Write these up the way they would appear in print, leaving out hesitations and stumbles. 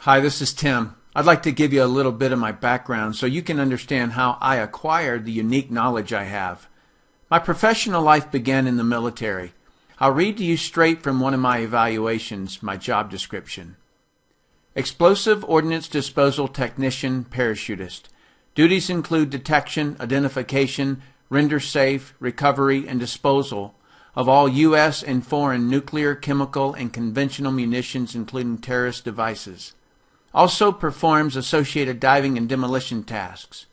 Hi, this is Tim. I'd like to give you a little bit of my background so you can understand how I acquired the unique knowledge I have. My professional life began in the military. I'll read to you straight from one of my evaluations, my job description. Explosive Ordnance Disposal Technician Parachutist. Duties include detection, identification, render safe, recovery, and disposal of all U.S. and foreign nuclear, chemical, and conventional munitions, including terrorist devices. Also performs associated diving and demolition tasks.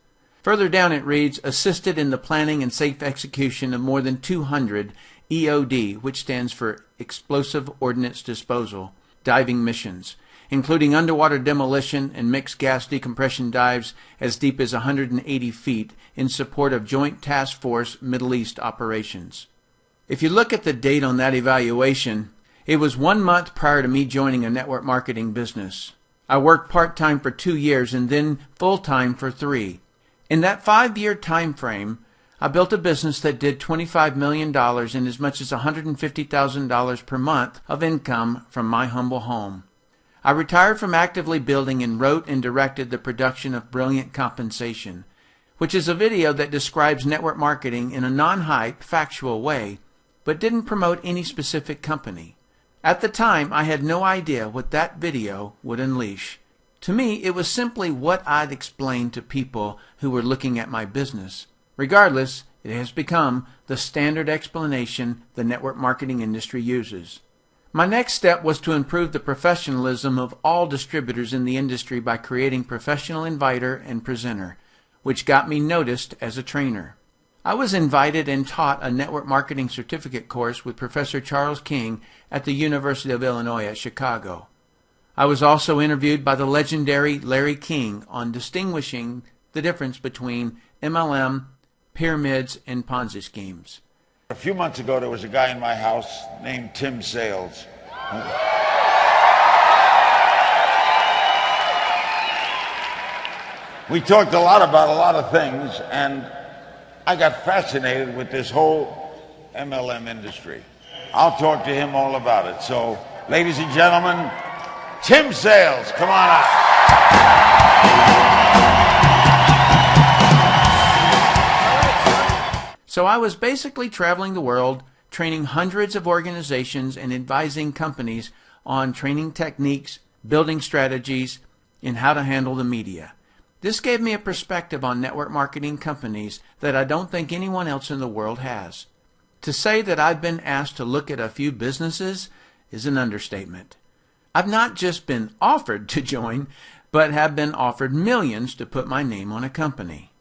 Further down it reads, assisted in the planning and safe execution of more than 200 EOD, which stands for Explosive Ordnance Disposal, diving missions, including underwater demolition and mixed gas decompression dives as deep as 180 feet in support of Joint Task Force Middle East operations. If you look at the date on that evaluation, it was 1 month prior to me joining a network marketing business. I worked part-time for 2 years and then full-time for 3. In that 5-year time frame, I built a business that did $25 million and as much as $150,000 per month of income from my humble home. I retired from actively building and wrote and directed the production of Brilliant Compensation, which is a video that describes network marketing in a non-hype, factual way, but didn't promote any specific company. At the time, I had no idea what that video would unleash. To me, it was simply what I'd explained to people who were looking at my business. Regardless, it has become the standard explanation the network marketing industry uses. My next step was to improve the professionalism of all distributors in the industry by creating Professional Inviter and Presenter, which got me noticed as a trainer. I was invited and taught a network marketing certificate course with Professor Charles King at the University of Illinois at Chicago. I was also interviewed by the legendary Larry King on distinguishing the difference between MLM, pyramids, and Ponzi schemes. A few months ago, there was a guy in my house named Tim Sales. We talked a lot about a lot of things, and I got fascinated with this whole MLM industry. I'll talk to him all about it. So, ladies and gentlemen, Tim Sales, come on out. So I was basically traveling the world, training hundreds of organizations and advising companies on training techniques, building strategies, and how to handle the media. This gave me a perspective on network marketing companies that I don't think anyone else in the world has. To say that I've been asked to look at a few businesses is an understatement. I've not just been offered to join, but have been offered millions to put my name on a company.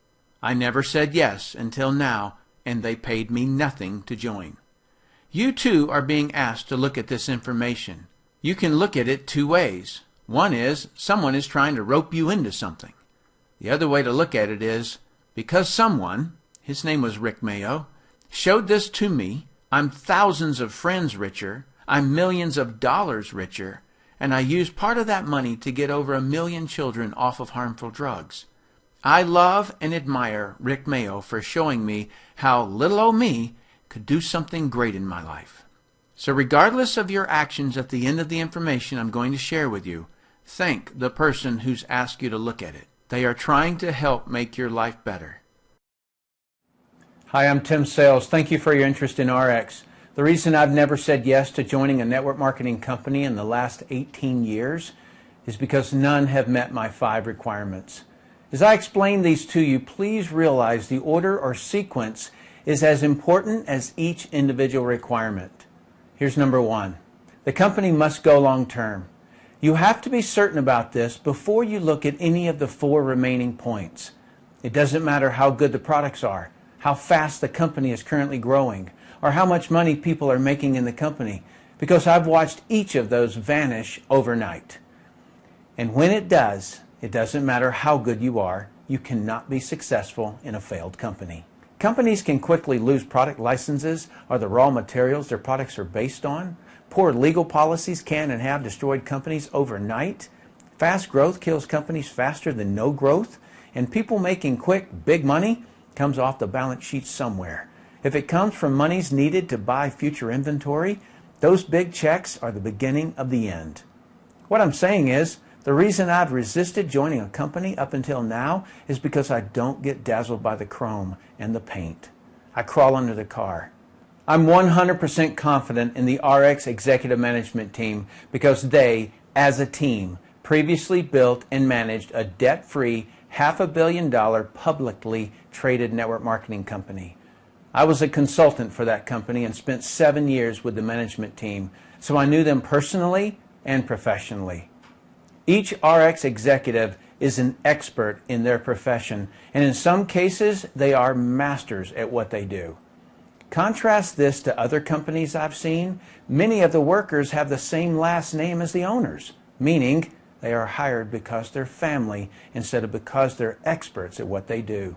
I never said yes until now, and they paid me nothing to join. You too are being asked to look at this information. You can look at it 2 ways. One is someone is trying to rope you into something. The other way to look at it is, because someone, his name was Rick Mayo, showed this to me, I'm thousands of friends richer, I'm millions of dollars richer, and I used part of that money to get over 1 million children off of harmful drugs. I love and admire Rick Mayo for showing me how little old me could do something great in my life. So regardless of your actions at the end of the information I'm going to share with you, thank the person who's asked you to look at it. They are trying to help make your life better. Hi, I'm Tim Sales. Thank you for your interest in RX. The reason I've never said yes to joining a network marketing company in the last 18 years is because none have met my 5 requirements. As I explain these to you, please realize the order or sequence is as important as each individual requirement. Here's number 1. The company must go long term. You have to be certain about this before you look at any of the 4 remaining points. It doesn't matter how good the products are, how fast the company is currently growing, or how much money people are making in the company, because I've watched each of those vanish overnight. And when it does, it doesn't matter how good you are, you cannot be successful in a failed company. Companies can quickly lose product licenses or the raw materials their products are based on. Poor legal policies can and have destroyed companies overnight. Fast growth kills companies faster than no growth. And people making quick, big money comes off the balance sheet somewhere. If it comes from monies needed to buy future inventory, those big checks are the beginning of the end. What I'm saying is, the reason I've resisted joining a company up until now is because I don't get dazzled by the chrome and the paint. I crawl under the car. I'm 100% confident in the ARIIX executive management team because they, as a team, previously built and managed a debt-free $500 million publicly traded network marketing company. I was a consultant for that company and spent 7 years with the management team, so I knew them personally and professionally. Each ARIIX executive is an expert in their profession, and in some cases, they are masters at what they do. Contrast this to other companies I've seen. Many of the workers have the same last name as the owners, meaning they are hired because they're family instead of because they're experts at what they do.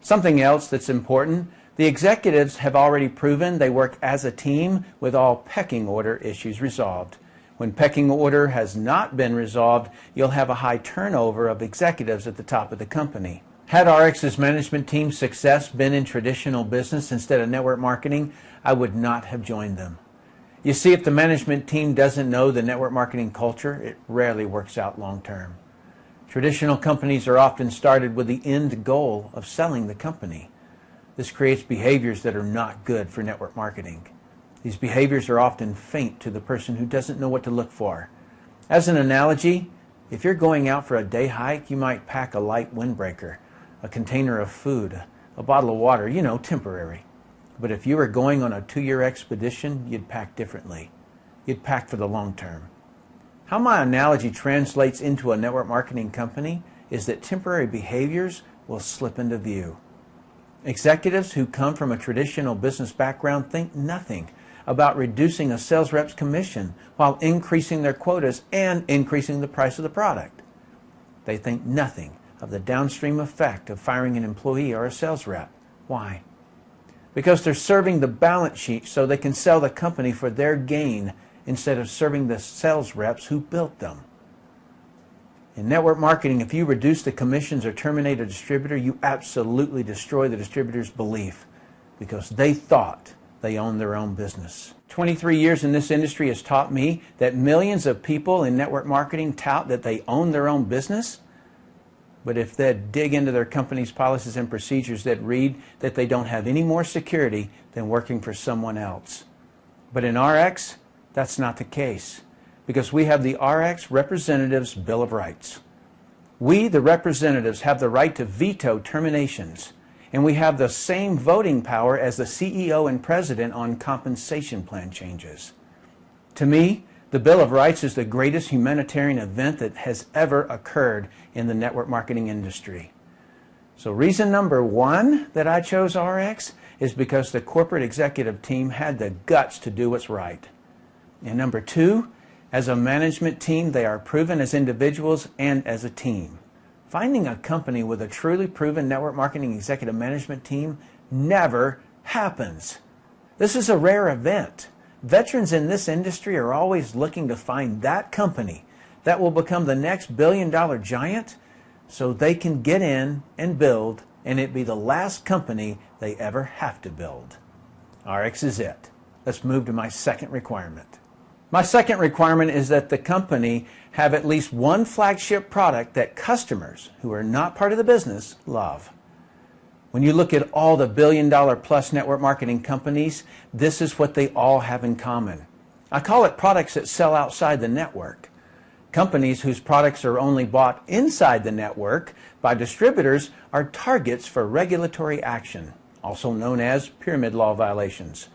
Something else that's important, the executives have already proven they work as a team with all pecking order issues resolved. When pecking order has not been resolved, you'll have a high turnover of executives at the top of the company. Had ARIIX's management team's success been in traditional business instead of network marketing, I would not have joined them. You see, if the management team doesn't know the network marketing culture, it rarely works out long term. Traditional companies are often started with the end goal of selling the company. This creates behaviors that are not good for network marketing. These behaviors are often faint to the person who doesn't know what to look for. As an analogy, if you're going out for a day hike, you might pack a light windbreaker, a container of food, a bottle of water, temporary. But if you were going on a 2-year expedition, you'd pack differently. You'd pack for the long term. How my analogy translates into a network marketing company is that temporary behaviors will slip into view. Executives who come from a traditional business background think nothing about reducing a sales rep's commission while increasing their quotas and increasing the price of the product. They think nothing of the downstream effect of firing an employee or a sales rep. Why? Because they're serving the balance sheet so they can sell the company for their gain instead of serving the sales reps who built them. In network marketing, if you reduce the commissions or terminate a distributor, you absolutely destroy the distributor's belief because they thought they own their own business. 23 years in this industry has taught me that millions of people in network marketing tout that they own their own business, but if they'd dig into their company's policies and procedures, they'd read that they don't have any more security than working for someone else. But in ARIIX, that's not the case, because we have the ARIIX Representatives Bill of Rights. We, the representatives, have the right to veto terminations, and we have the same voting power as the CEO and president on compensation plan changes. To me, the Bill of Rights is the greatest humanitarian event that has ever occurred in the network marketing industry. So reason number one that I chose ARIIX is because the corporate executive team had the guts to do what's right. And number two, as a management team, they are proven as individuals and as a team. Finding a company with a truly proven network marketing executive management team never happens. This is a rare event. Veterans in this industry are always looking to find that company that will become the next billion-dollar giant so they can get in and build, and it be the last company they ever have to build. ARIIX is it. Let's move to my second requirement. My second requirement is that the company have at least one flagship product that customers who are not part of the business love. When you look at all the billion-dollar-plus network marketing companies, this is what they all have in common. I call it products that sell outside the network. Companies whose products are only bought inside the network by distributors are targets for regulatory action, also known as pyramid law violations.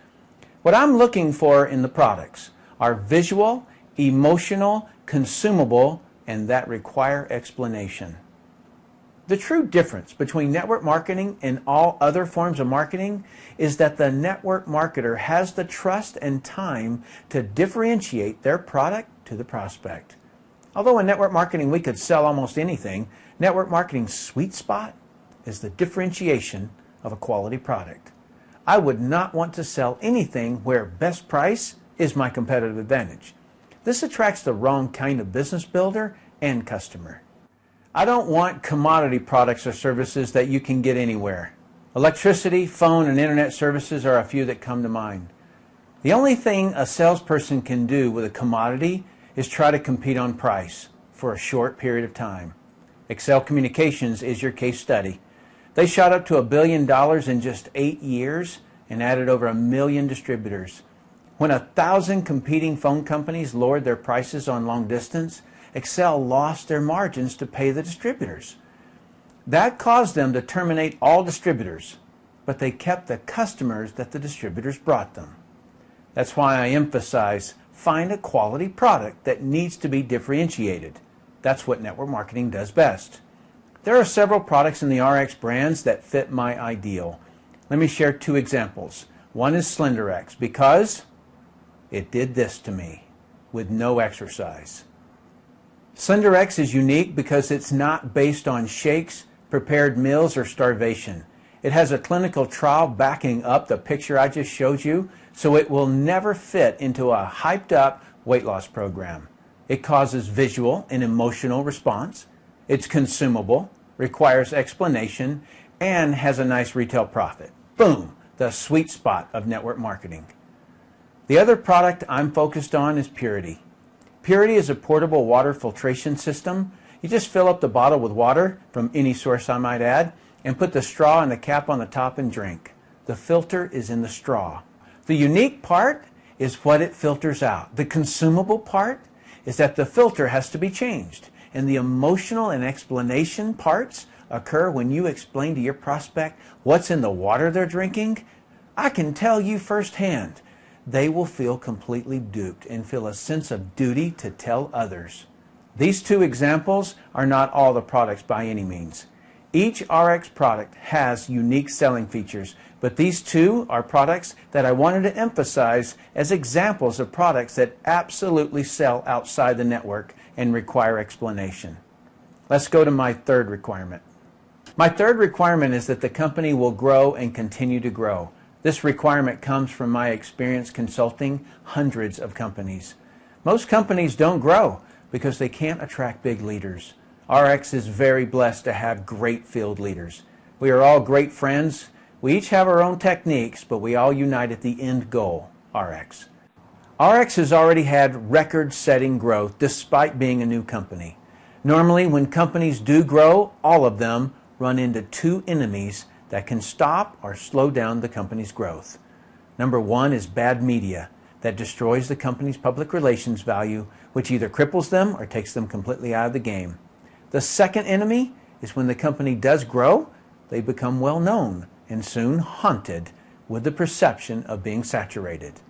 What I'm looking for in the products are visual, emotional, consumable, and that require explanation. The true difference between network marketing and all other forms of marketing is that the network marketer has the trust and time to differentiate their product to the prospect. Although in network marketing we could sell almost anything, network marketing's sweet spot is the differentiation of a quality product. I would not want to sell anything where best price is my competitive advantage. This attracts the wrong kind of business builder and customer. I don't want commodity products or services that you can get anywhere. Electricity, phone, and internet services are a few that come to mind. The only thing a salesperson can do with a commodity is try to compete on price for a short period of time. Excel Communications is your case study. They shot up to $1 billion in just 8 years and added over 1 million distributors. When 1,000 competing phone companies lowered their prices on long distance, Excel lost their margins to pay the distributors. That caused them to terminate all distributors, but they kept the customers that the distributors brought them. That's why I emphasize find a quality product that needs to be differentiated. That's what network marketing does best. There are several products in the RX brands that fit my ideal. Let me share 2 examples. One is SlenderX because it did this to me with no exercise. SlenderX is unique because it's not based on shakes, prepared meals, or starvation. It has a clinical trial backing up the picture I just showed you, so it will never fit into a hyped up weight loss program. It causes visual and emotional response. It's consumable, requires explanation, and has a nice retail profit. Boom, the sweet spot of network marketing. The other product I'm focused on is Purity. Purity is a portable water filtration system. You just fill up the bottle with water, from any source I might add, and put the straw and the cap on the top and drink. The filter is in the straw. The unique part is what it filters out. The consumable part is that the filter has to be changed. And the emotional and explanation parts occur when you explain to your prospect what's in the water they're drinking. I can tell you firsthand, they will feel completely duped and feel a sense of duty to tell others. These 2 examples are not all the products by any means. Each RX product has unique selling features, but these 2 are products that I wanted to emphasize as examples of products that absolutely sell outside the network and require explanation. Let's go to my 3rd requirement. My 3rd requirement is that the company will grow and continue to grow. This requirement comes from my experience consulting hundreds of companies. Most companies don't grow because they can't attract big leaders. RX is very blessed to have great field leaders. We are all great friends. We each have our own techniques, but we all unite at the end goal, RX. RX has already had record-setting growth despite being a new company. Normally, when companies do grow, all of them run into 2 enemies that can stop or slow down the company's growth. Number 1 is bad media that destroys the company's public relations value, which either cripples them or takes them completely out of the game. The second enemy is when the company does grow, they become well known and soon haunted with the perception of being saturated.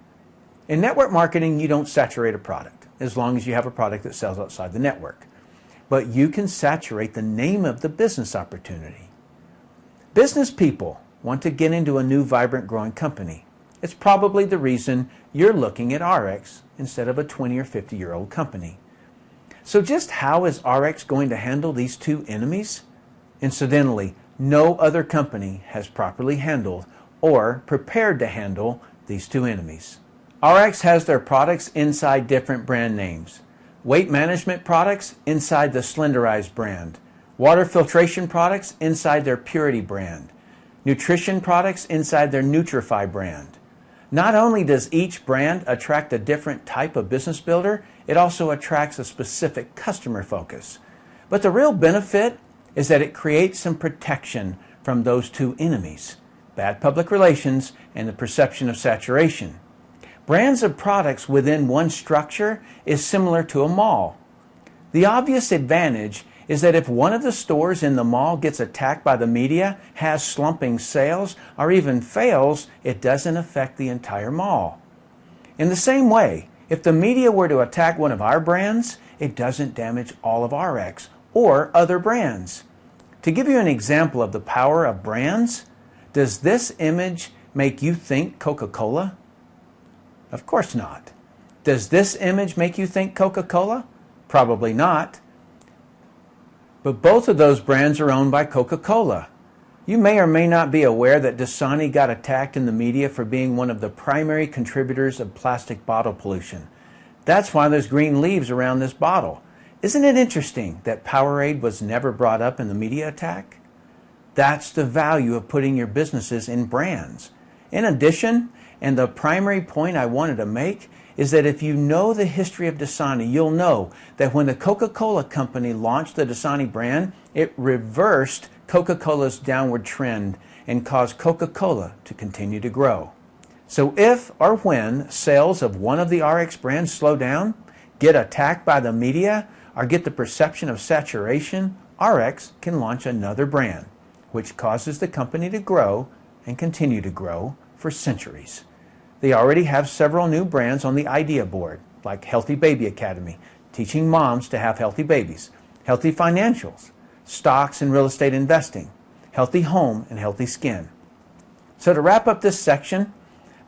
In network marketing, you don't saturate a product as long as you have a product that sells outside the network. But you can saturate the name of the business opportunity. Business people want to get into a new, vibrant, growing company. It's probably the reason you're looking at RX instead of a 20 or 50-year-old company. So just how is RX going to handle these 2 enemies? Incidentally, no other company has properly handled or prepared to handle these 2 enemies. RX has their products inside different brand names. Weight management products inside the Slenderize brand. Water filtration products inside their Purity brand. Nutrition products inside their Nutrify brand. Not only does each brand attract a different type of business builder, it also attracts a specific customer focus. But the real benefit is that it creates some protection from those 2 enemies, bad public relations and the perception of saturation. Brands of products within one structure is similar to a mall. The obvious advantage is that if one of the stores in the mall gets attacked by the media, has slumping sales, or even fails, it doesn't affect the entire mall. In the same way, if the media were to attack one of our brands, it doesn't damage all of RX or other brands. To give you an example of the power of brands, does this image make you think Coca-Cola? Of course not. Does this image make you think Coca-Cola? Probably not. But both of those brands are owned by Coca-Cola. You may or may not be aware that Dasani got attacked in the media for being one of the primary contributors of plastic bottle pollution. That's why there's green leaves around this bottle. Isn't it interesting that Powerade was never brought up in the media attack? That's the value of putting your businesses in brands. In addition, and the primary point I wanted to make, is that if you know the history of Dasani, you'll know that when the Coca-Cola company launched the Dasani brand, it reversed Coca-Cola's downward trend and caused Coca-Cola to continue to grow. So if or when sales of one of the RX brands slow down, get attacked by the media, or get the perception of saturation, RX can launch another brand, which causes the company to grow and continue to grow for centuries. They already have several new brands on the idea board, like Healthy Baby Academy, teaching moms to have healthy babies, Healthy Financials, stocks and real estate investing, Healthy Home, and Healthy Skin. So to wrap up this section,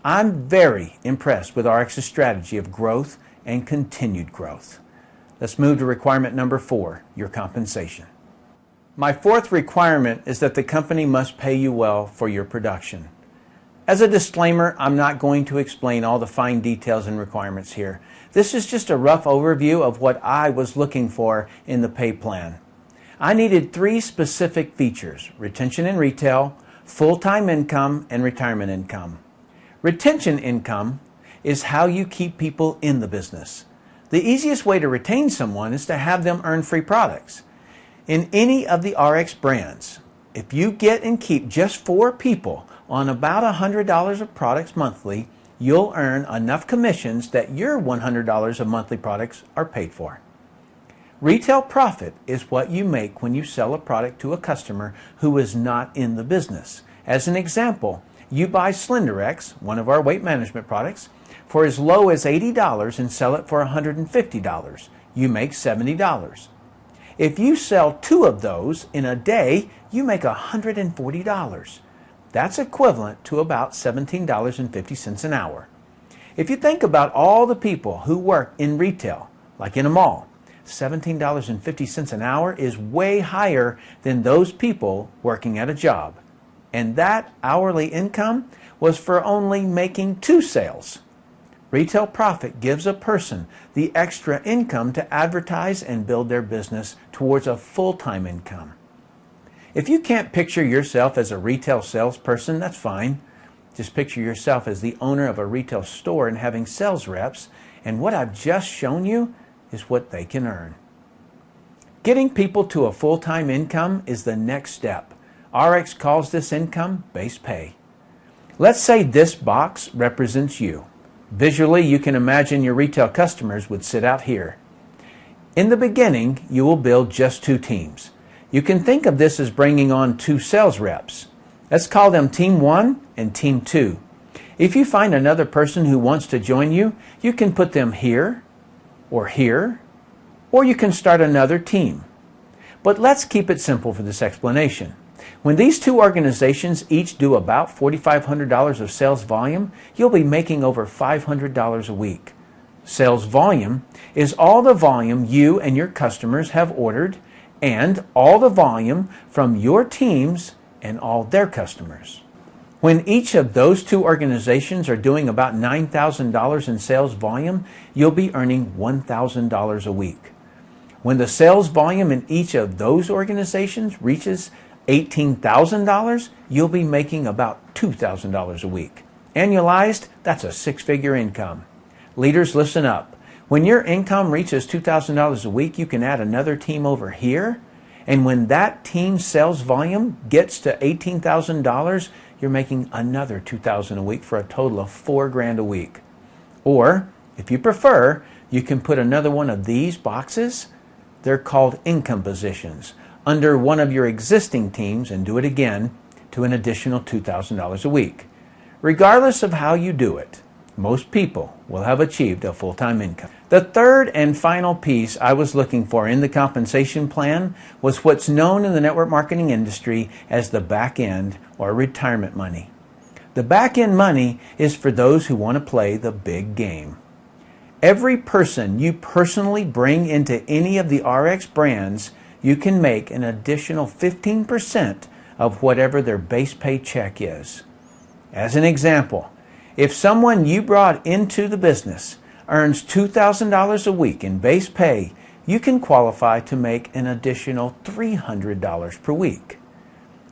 I'm very impressed with RX's strategy of growth and continued growth. Let's move to requirement number 4, your compensation. My fourth requirement is that the company must pay you well for your production. As a disclaimer, I'm not going to explain all the fine details and requirements here. This is just a rough overview of what I was looking for in the pay plan. I needed 3 specific features: retention in retail, full-time income, and retirement income. Retention income is how you keep people in the business. The easiest way to retain someone is to have them earn free products. In any of the RX brands, if you get and keep just 4 people on about $100 of products monthly, you'll earn enough commissions that your $100 of monthly products are paid for. Retail profit is what you make when you sell a product to a customer who is not in the business. As an example, you buy SlenderX, one of our weight management products, for as low as $80 and sell it for $150. You make $70. If you sell 2 of those in a day, you make $140. That's equivalent to about $17.50 an hour. If you think about all the people who work in retail, like in a mall, $17.50 an hour is way higher than those people working at a job. And that hourly income was for only making 2 sales. Retail profit gives a person the extra income to advertise and build their business towards a full-time income. If you can't picture yourself as a retail salesperson, that's fine. Just picture yourself as the owner of a retail store and having sales reps, and what I've just shown you is what they can earn. Getting people to a full-time income is the next step. RX calls this income base pay. Let's say this box represents you. Visually, you can imagine your retail customers would sit out here. In the beginning, you will build just 2 teams. You can think of this as bringing on 2 sales reps. Let's call them Team 1 and Team 2. If you find another person who wants to join you, you can put them here, or you can start another team. But let's keep it simple for this explanation. When these 2 organizations each do about $4,500 of sales volume, you'll be making over $500 a week. Sales volume is all the volume you and your customers have ordered, and all the volume from your teams and all their customers. When each of those 2 organizations are doing about $9,000 in sales volume, you'll be earning $1,000 a week. When the sales volume in each of those organizations reaches $18,000, you'll be making about $2,000 a week. Annualized, that's a 6-figure income. Leaders, listen up. When your income reaches $2,000 a week, you can add another team over here. And when that team's sales volume gets to $18,000, you're making another $2,000 a week for a total of $4,000 a week. Or, if you prefer, you can put another one of these boxes. They're called income positions under one of your existing teams and do it again to an additional $2,000 a week. Regardless of how you do it, most people will have achieved a full-time income. The third and final piece I was looking for in the compensation plan was what's known in the network marketing industry as the back end or retirement money. The back end money is for those who want to play the big game. Every person you personally bring into any of the RX brands, you can make an additional 15% of whatever their base pay check is. As an example, if someone you brought into the business earns $2,000 a week in base pay, you can qualify to make an additional $300 per week.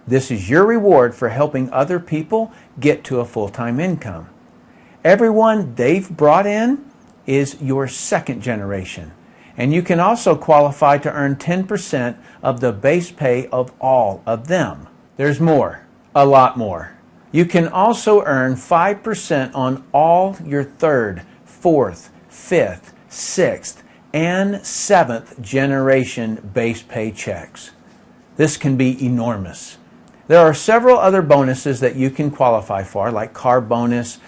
This is your reward for helping other people get to a full-time income. Everyone they've brought in is your second generation, and you can also qualify to earn 10% of the base pay of all of them. There's more, a lot more. You can also earn 5% on all your third, fourth, fifth, sixth, and seventh generation base pay checks. This can be enormous. There are several other bonuses that you can qualify for, like car bonus,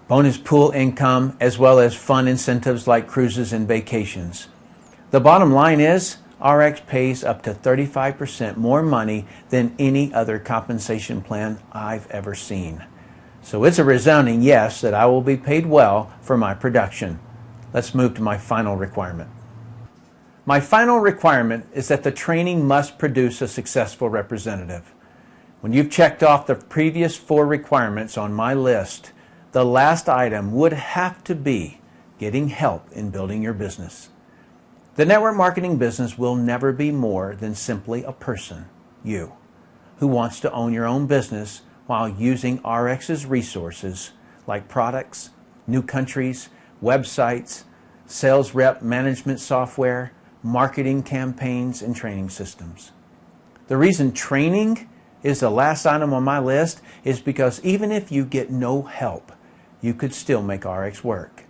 bonus pool income, as well as fun incentives like cruises and vacations. The bottom line is, RX pays up to 35% more money than any other compensation plan I've ever seen. So it's a resounding yes that I will be paid well for my production. Let's move to my final requirement. My final requirement is that the training must produce a successful representative. When you've checked off the previous 4 requirements on my list, the last item would have to be getting help in building your business. The network marketing business will never be more than simply a person, you, who wants to own your own business while using RX's resources like products, new countries, websites, sales rep management software, marketing campaigns, and training systems. The reason training is the last item on my list is because even if you get no help, you could still make RX work.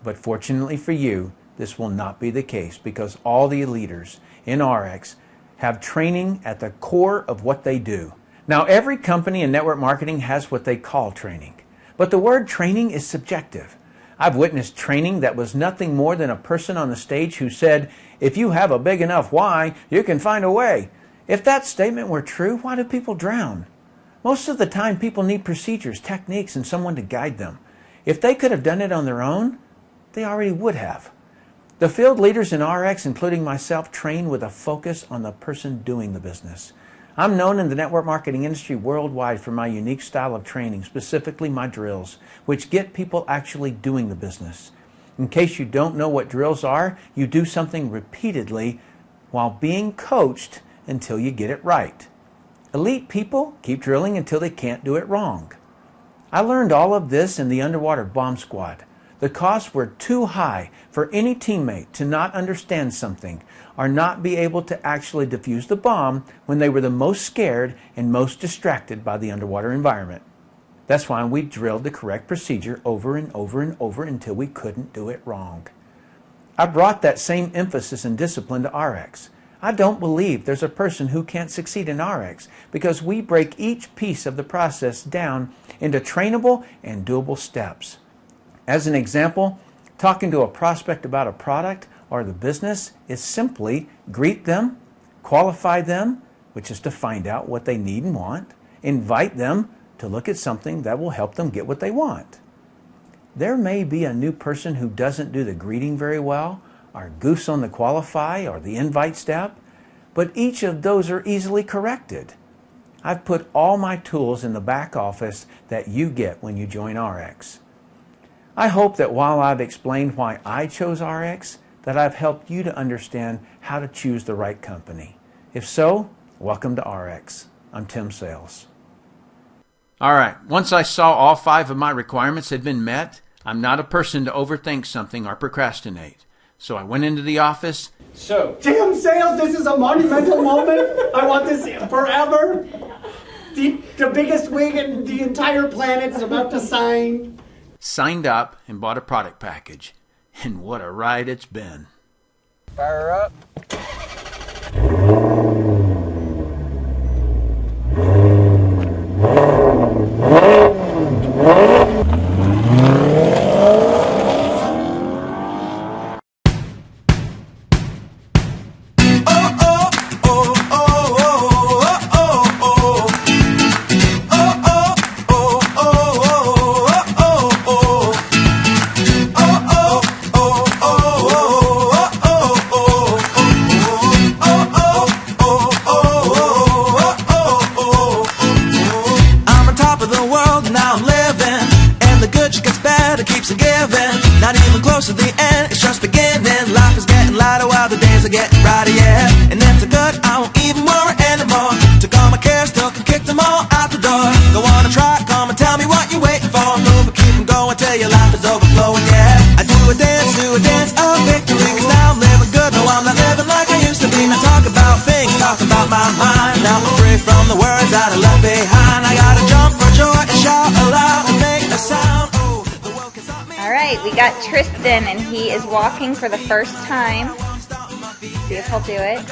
But fortunately for you, this will not be the case because all the leaders in RX have training at the core of what they do. Now, every company in network marketing has what they call training, but the word training is subjective. I've witnessed training that was nothing more than a person on the stage who said, "If you have a big enough why, you can find a way." If that statement were true, why do people drown? Most of the time, people need procedures, techniques, and someone to guide them. If they could have done it on their own, they already would have. The field leaders in RX, including myself, train with a focus on the person doing the business. I'm known in the network marketing industry worldwide for my unique style of training, specifically my drills, which get people actually doing the business. In case you don't know what drills are, you do something repeatedly while being coached until you get it right. Elite people keep drilling until they can't do it wrong. I learned all of this in the underwater bomb squad. The costs were too high for any teammate to not understand something or not be able to actually defuse the bomb when they were the most scared and most distracted by the underwater environment. That's why we drilled the correct procedure over and over and over until we couldn't do it wrong. I brought that same emphasis and discipline to RX. I don't believe there's a person who can't succeed in RX because we break each piece of the process down into trainable and doable steps. As an example, talking to a prospect about a product or the business is simply greet them, qualify them, which is to find out what they need and want, invite them to look at something that will help them get what they want. There may be a new person who doesn't do the greeting very well, or goofs on the qualify or the invite step, but each of those are easily corrected. I've put all my tools in the back office that you get when you join RX. I hope that while I've explained why I chose RX, that I've helped you to understand how to choose the right company. If so, welcome to RX. I'm Tim Sales. All right, once I saw all 5 of my requirements had been met, I'm not a person to overthink something or procrastinate. So I went into the office. So, Tim Sales, this is a monumental moment. I want this forever. The biggest wig in the entire planet is about to sign. Signed up and bought a product package. And what a ride it's been. Fire up. on my mind. Now I'm free from the words that I left behind. I gotta jump for joy and shout aloud and make a sound. Oh, the world can stop me. All right, we got Tristan, and he is walking for the first time. See if he'll do it.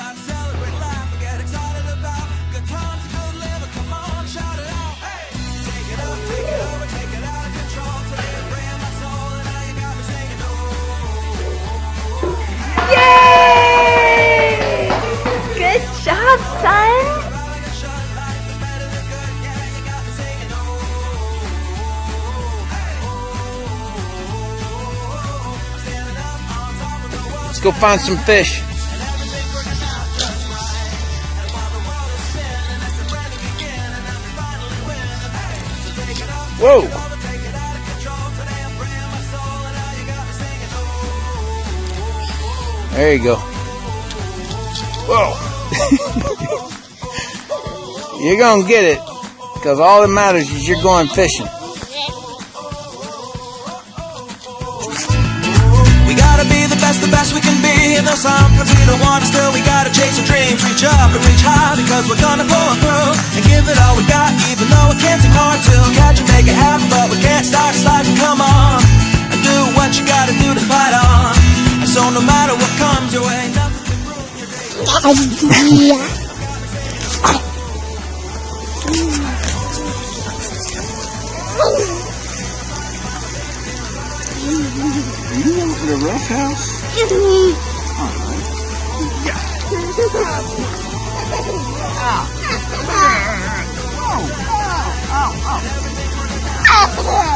Yay! Good job, son. Let's go find some fish. Whoa! There you go. Whoa! You're gonna get it, because all that matters is you're going fishing. We gotta be the best we can be. And though sometimes we don't want to, still we gotta chase our dreams. Reach up and reach high, because we're gonna pull through and give it all we got. Even though it can seem hard to catch and make it happen, but we can't start sliding. Come on and do what you gotta do to fight on. And so no matter what comes your way, nothing can ruin your day. You want the rough house? Oh.